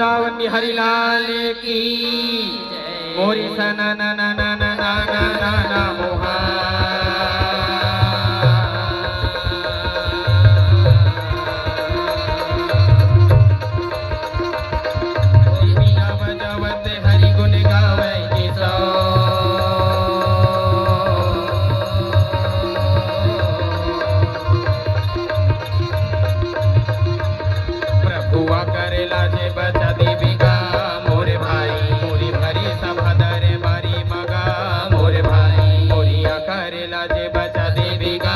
वृंदावन बिहारी लाल की मोरी सना ना ना ना ना ना ना ना ना मोहा बजावत हरि गुण गावे किसो प्रभुआ करेला जे बचा देवी का मोरे भाई मोरी भरी सभा दरे मारी मगा मोरे भाई मोरिया करेला जे बचा देवी का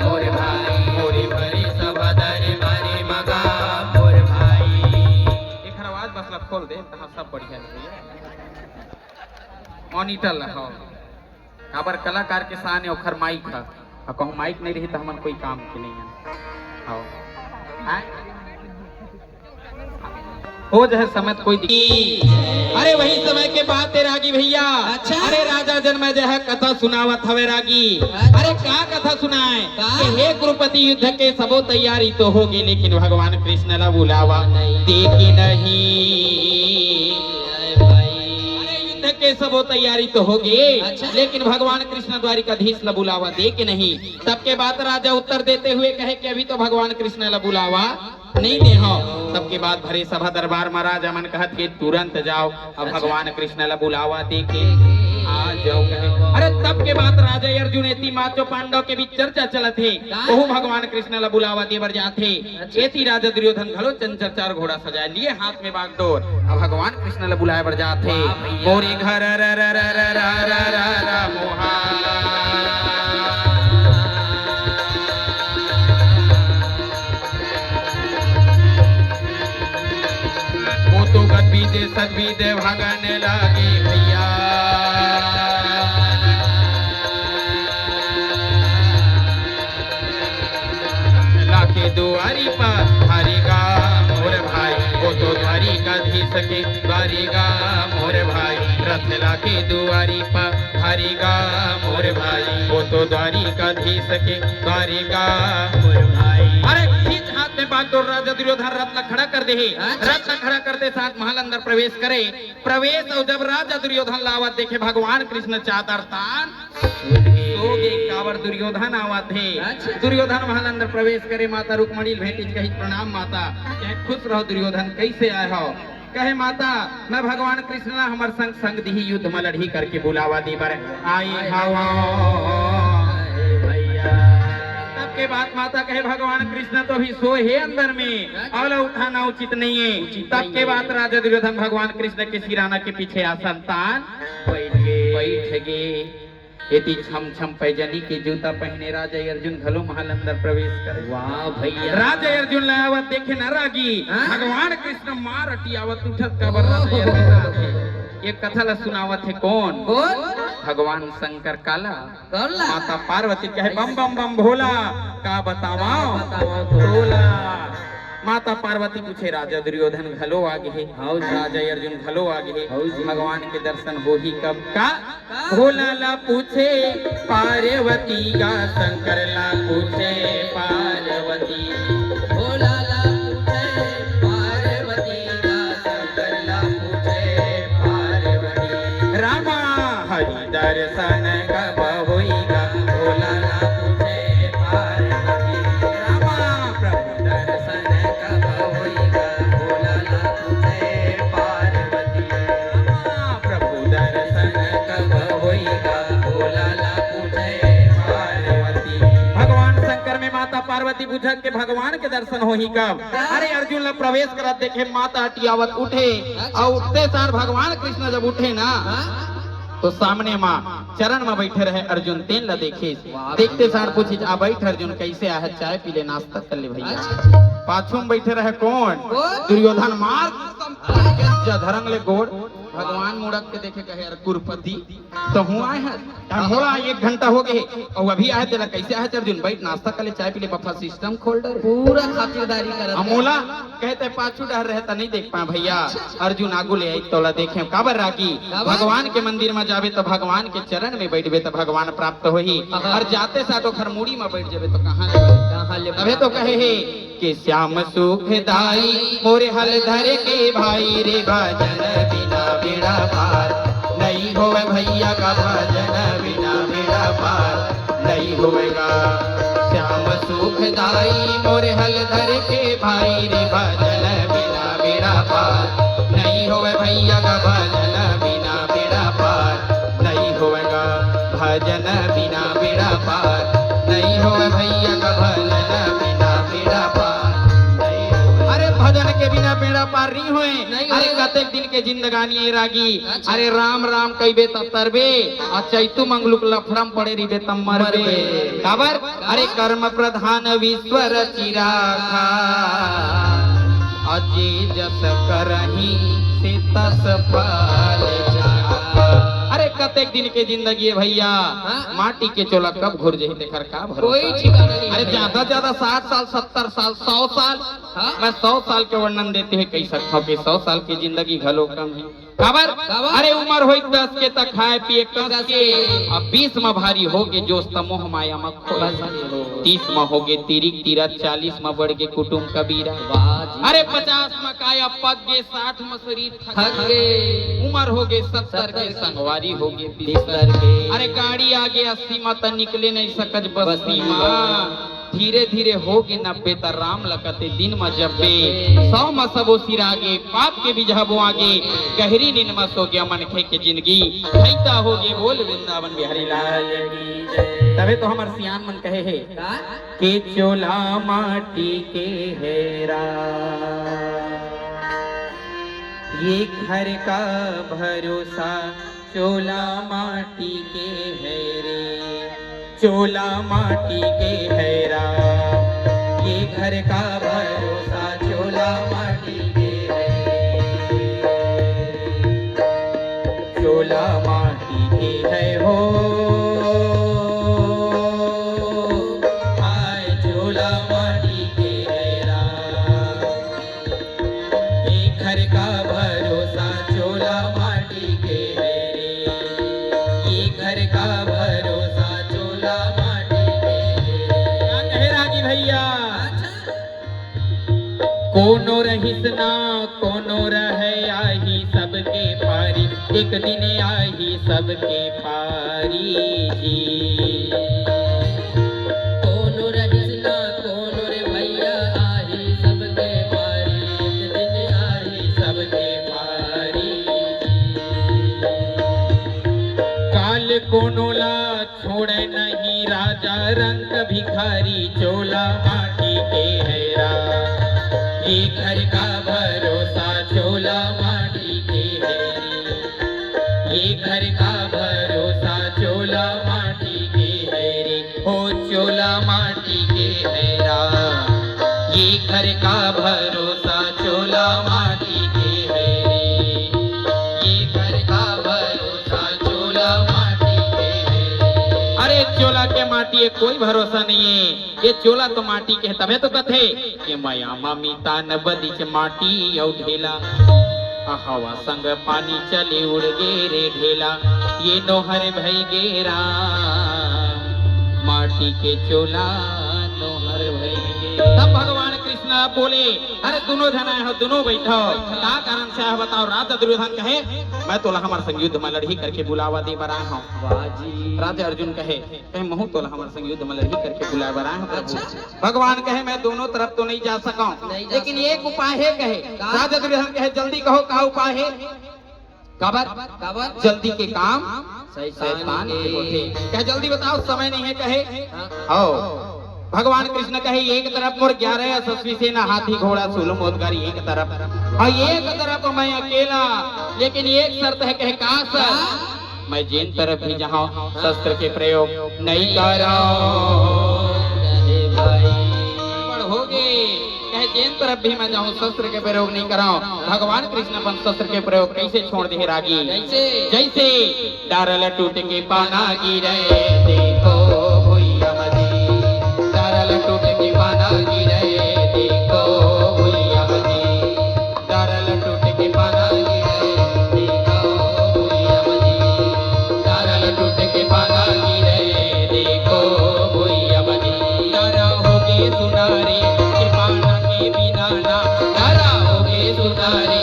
मोरे भाई मोरी भरी सभा दरे मारी मगा मोरे भाई एक आवाज बस खोल दे तहां सब बढ़िया है मॉनिटर लगाओ अबर कलाकार के सामने ओखर माइक है और कहूं माइक नहीं रही तो हमन कोई काम के नहीं है आओ हो जाए समय कोई अरे वही समय के बाद तेरे रागी भैया अच्छा? अरे राजा जन्म जो है कथा सुनावत हवे रागी अरे क्या कथा सुनाए कि हे गुरुपति युद्ध के सबो तैयारी तो होगी लेकिन भगवान कृष्ण ला बुलावा देखी नहीं युद्ध के सबो तैयारी तो होगी अच्छा? लेकिन भगवान कृष्ण द्वारिकाधीश ला बुलावा दे के नहीं तब के बाद राजा उत्तर देते हुए कहे कि अभी तो भगवान कृष्ण ला बुलावा नहीं दे हो तब के बाद भरे सभा दरबार महाराज मन कहत के तुरंत जाओ अब भगवान कृष्ण ला बुलावा दे के आ जाओ कहे अरे तब के बाद राजा अर्जुन एती माचो पांडव के बीच चर्चा चलत है ओहु भगवान कृष्ण ला बुलावा दे बर जाथे एती राजा दुर्योधन घलो चंचल चार घोड़ा सजाए लिए हाथ में बागडोर अब भगवान कृष्ण ला बुलाए बर जाथे मोरी घर र र र र र र र मोहा तो गद्बीदे सद्बीदे भागने लागे भैया लाके दुआरी पर हारेगा मोर भाई वो तो द्वारी का धी सके द्वारेगा मोर भाई रथ लाके दुआरी पर हारेगा मोर भाई वो तो द्वारी का धी सके द्वारेगा मोर भाई अरे खींच हाथ में बागडोर राजा दुर्योधन रथ खड़ा कर दे रथ खड़ा करते साथ महल अंदर प्रवेश करे प्रवेश और जब राजा दुर्योधन लावत देखे भगवान कृष्ण चादर तान सोगे कावर दुर्योधन आवत है दुर्योधन महल अंदर प्रवेश करे माता रुक्मणी भेंटी कही प्रणाम माता कहे खुश रहो दुर्योधन कैसे आए हो कहे माता मैं भगवान कृष्ण हमार संग संग दी युद्ध में लड़ी करके बुलावा दी बर आए हवा के बाद माता कहे भगवान कृष्ण तो अभी सोए है अंदर में और उठाना उचित नहीं है तब के बाद राजा दुर्योधन भगवान कृष्ण के सिराना के पीछे आसनतान बैठ गए एती छम छम पैजनी के जूता पहने राजा अर्जुन घलो महल अंदर प्रवेश करे वाह भैया राजा अर्जुन लावत देखे न रागी भगवान कृष्ण मार अटियावत उठत काबर राजा अर्जुन ये कथा ला सुनावत है कौन भगवान शंकर काला माता पार्वती कहे बम बम बम भोला का बतावा भोला माता पार्वती पूछे राजा दुर्योधन घलो आगे है राजा अर्जुन घलो आगे है भगवान के दर्शन हो ही कब का भोला ला पूछे पार्वती का शंकर ला पूछे पार्वती भोला ला पूछे पार्वती का शंकर ला पूछे पार्वती रामा हरि दर्शन कब होइगा भोला ला पूछे पार्वती रामा प्रभु दर्शन कब होइगा भोला ला पूछे पार्वती रामा प्रभु दर्शन कब होइगा भोला ला पूछे पार्वती भगवान शंकर में माता पार्वती पूछत के भगवान के दर्शन हो ही कब अरे अर्जुन ला प्रवेश करत देखे माता हटियावत उठे और उठते सार भगवान कृष्ण जब उठे ना तो सामने माँ चरण में बैठे रहे अर्जुन तेन ला देखे देखते सार पूछी आ बैठ अर्जुन कैसे आए चाय पी ले नाश्ता कर ले भैया पाछू में बैठे रहे कौन दुर्योधन मार धरंग ले गोड़ भगवान मुड़क के देखे कहे अरे कुरपति तो हुआ है थोड़ा 1 घंटा हो गए और अभी आए तेरा कैसे आए अर्जुन बैठ नाश्ता कर ले चाय पी ले बफा सिस्टम खोल डर पूरा खातिरदारी कर अमोला कहते पाछू डर रहता नहीं देख पाए भैया अर्जुन आगू ले आई तोला देखे काबर रागी भगवान के मंदिर में जावे तो भगवान के चरण में बैठबे तो भगवान प्राप्त होही और जाते साथ खरमुड़ी में बैठ जावे तो कहाँ ले तो कहे है कि श्याम सुखदाई मोरे हल धरे के भा भाई रे भजन बिना बेड़ा पार नहीं होवे भैया का भजन बिना बेड़ा पार नहीं होवेगा श्याम सुखदाई मोरे हलधर के भाई रे भजन बिना बेड़ा पार नहीं होवे भैया का भजन बिना बेड़ा पार नहीं होवेगा भजन बिना बेड़ा पार नहीं होवे भैया का भजन बिना बेड़ा पार नहीं होवे। अरे भजन के बिना बेड़ा पार नहीं होए अरे कतेक दिन के जिंदगानी ए रागी अरे राम राम कइबे त तरबे आ चैतु मंगलुक लफड़म पड़े रिबे त मरबे काबर अरे कर्म प्रधान विश्व रचिराखा अजे जस करही से तस फल जाखा। अरे कतेक दिन के जिंदगी है भैया माटी के चोला कब घुर जाही तेखर का कोई ठिकाना नहीं। अरे ज्यादा ज्यादा 60 साल 70 साल 100 साल मैं 100 साल के वर्णन देते हैं कई सकता हूँ कि 100 साल की जिंदगी घलो कम है काबर अरे उम्र हो 10 के तक खाए पिए कस के अब 20 में भारी हो गए जो मोह माया में खोला 30 में हो गए तिरिक तीरथ 40 में बढ़ गए कुटुंब कबीरा अरे 50 में काया पक गए 60 में शरीर थक गए उम्र हो गए 70 के संगवारी हो गए 70 के अरे गाड़ी आगे 80 में त निकले नहीं सकज बस्ती में धीरे धीरे हो के 90 त राम लकते दिन में जब्बे 100 में सबो सिर आगे पाप के बिजहबो आगे गहरी नींद में सो गया मनखे के जिंदगी खैता हो गए बोल वृंदावन बिहारी लाल की जय। तबे तो हमर सियान मन कहे है के चोला माटी के हेरा ये घर का भरोसा चोला माटी के है रे चोला माटी के हैरा ये घर का भरोसा चोला माटी के है चोला माटी के है हो आए चोला माटी के हैरा ये घर का भरोसा चोला माटी के है रे ये घर का भरोसा भैया कोनो रहिस ना कोनो रहे आही सबके पारी एक दिन आही सबके पारी जी कोनो रहिस ना कोनो रे भैया आही सबके पारी एक दिन आही सबके पारी काल कोनो ला छोड़े नहीं राजा रंग भिखारी चोला माटी के हैरा ये घर का भरोसा चोला माटी के है ये घर का भरोसा चोला माटी के है रे हो चोला माटी के हैरा ये घर का भरोसा चोला माटी के है रे ये घर का भरोसा चोला माटी के है। अरे चोला के माटी कोई भरोसा नहीं है ये चोला तो माटी के तबे तो कथे कि मयामा मीता न बदीच माटी औ ढेला हवा संग पानी चले उड़ गे रे ढेला ये नोहर भई गे राम माटी के चोला नोहर भई गे। तब भगवान कृष्ण बोले अरे दोनों जना हो दोनों बैठो का कारण से है बताओ। राजा दुर्योधन कहे मैं तोला हमार संग युद्ध में लड़ही करके बुलावा दे बरा हूँ। राजा अर्जुन कहे महू तोला हमार संग युद्ध में लड़ही करके बुलावा बरा हूँ प्रभु। भगवान कहे मैं दोनों तरफ तो नहीं जा सका लेकिन एक उपाय है कहे। राजा दुर्योधन कहे जल्दी कहो का उपाय है। काबर जल्दी के काम शैतान के होते कहे जल्दी बताओ समय नहीं है कहे। आओ भगवान कृष्ण कहे एक तरफ मोर 11 यशस्वी सेना हाथी घोड़ा सुलम मोदगारी एक तरफ और एक तरफ मैं अकेला लेकिन एक शर्त है कहे का सर मैं जिन तरफ भी जहाँ शस्त्र के प्रयोग नहीं कर हो गए कहे जिन तरफ भी मैं जाऊँ शस्त्र के प्रयोग नहीं कराऊं। भगवान कृष्ण अपन शस्त्र के प्रयोग कैसे छोड़ दे रागी जैसे डारल टूट के पाना गिरे देखो भुइया मदी डारल टूट के पाना गिरे देखो भुइया मदी डारल टूट के पाना गिरे देखो भुइया मदी डारल टूट के पाना गिरे देखो भुइया मदी डारा हो के सुनारे के पाना के बिना ना डारा हो के सुनारे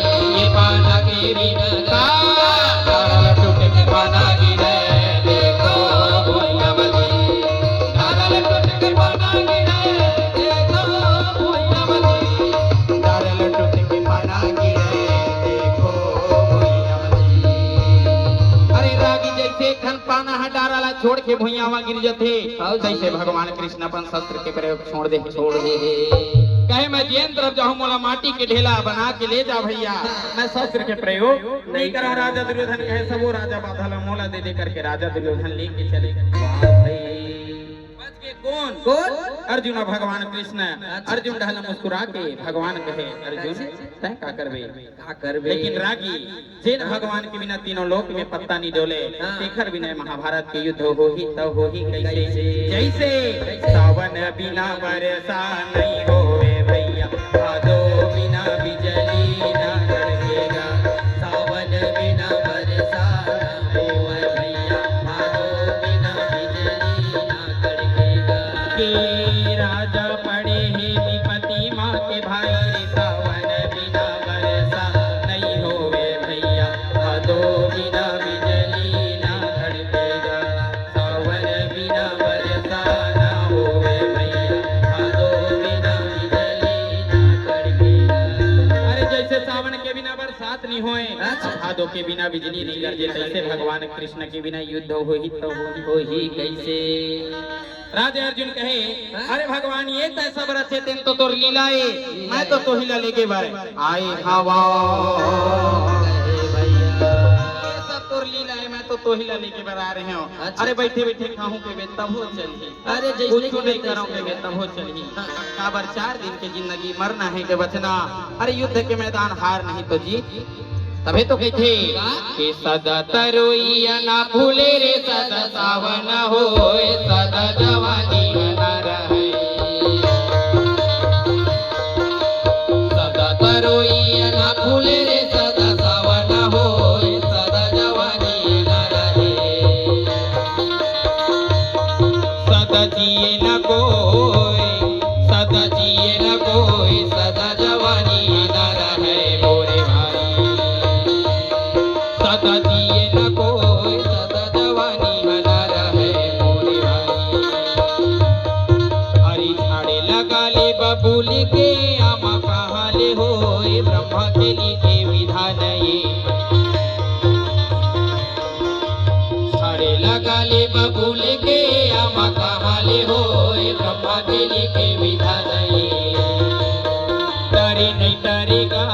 छोड़ के भुइयावा गिर जाते कैसे भगवान कृष्ण अपन शस्त्र के प्रयोग छोड़ दे कहे मैं जेन तरफ जाऊं मोला माटी के ढेला बना के ले जा भैया मैं शस्त्र के प्रयोग नहीं करा। राजा दुर्योधन कहे सबो राजा बाधा ला मोला दे करके राजा दुर्योधन लेके चले कौन कौन अर्जुन और भगवान कृष्ण। अर्जुन ढाल मुस्कुरा के भगवान कहे अर्जुन तय का करबे लेकिन रागी जेन भगवान के बिना तीनों लोक में पत्ता नहीं डोले शेखर बिना महाभारत के युद्ध हो ही तब हो ही कैसे जैसे सावन बिना बरसा नहीं होवे भैया भादो बिना बिजली ना कड़केगा सावन बिना बरसा ना होवे भैया भादो बिना बिजली ना कड़केगा के राजा पड़े हे विपति माँ के भाई रे सावन बिना बरसा नहीं होवे भैया भादो बिना बिजली ना कड़केगा सावन बिना बरसा ना होवे भैया भादो बिना बिजली ना कड़केगा। अरे जैसे सावन के बिना बरसात नहीं होए भादो के बिना बिजली नहीं गरजे तैसे भगवान कृष्ण के बिना युद्ध हो ही कैसे। राजा अर्जुन कहे अरे भगवान ये तैसा बरसे तेन तो तोर लीलाए मैं तो तोहिला लेके बाय आए हवा सब तोर लीला है मैं तो तोहिला लेके बार आ रहे हो। अरे बैठे बैठे खाऊं के बेत तब हो चली अरे जैसे कुछ नहीं करो के बेत तब हो चली काबर 4 दिन की जिंदगी मरना है के बचना। अरे युद्ध के मैदान हार नहीं तो जीत तबे तो कहते कि सदा तरोइया ना भूले रे सदा सावन होए सदा जवानी ना रहे सदा तरोइया ना भूले रे सदा सावन होए सदा जवानी ना रहे सदा जिए न कोई सदा जिए न कोई सदा जवानी ना रहे मोरे भाई सदा जिए न कोई सदा जवानी ना रहे मोरे भाई। हरी झाड़े लगा ले बबूल के आमा कहा ले होए ब्रह्मा के लिखे विधान ये झाड़े लगा ले बबूल के आमा कहा ले होए ब्रह्मा के लिखे विधान ये डरे नहीं डरेगा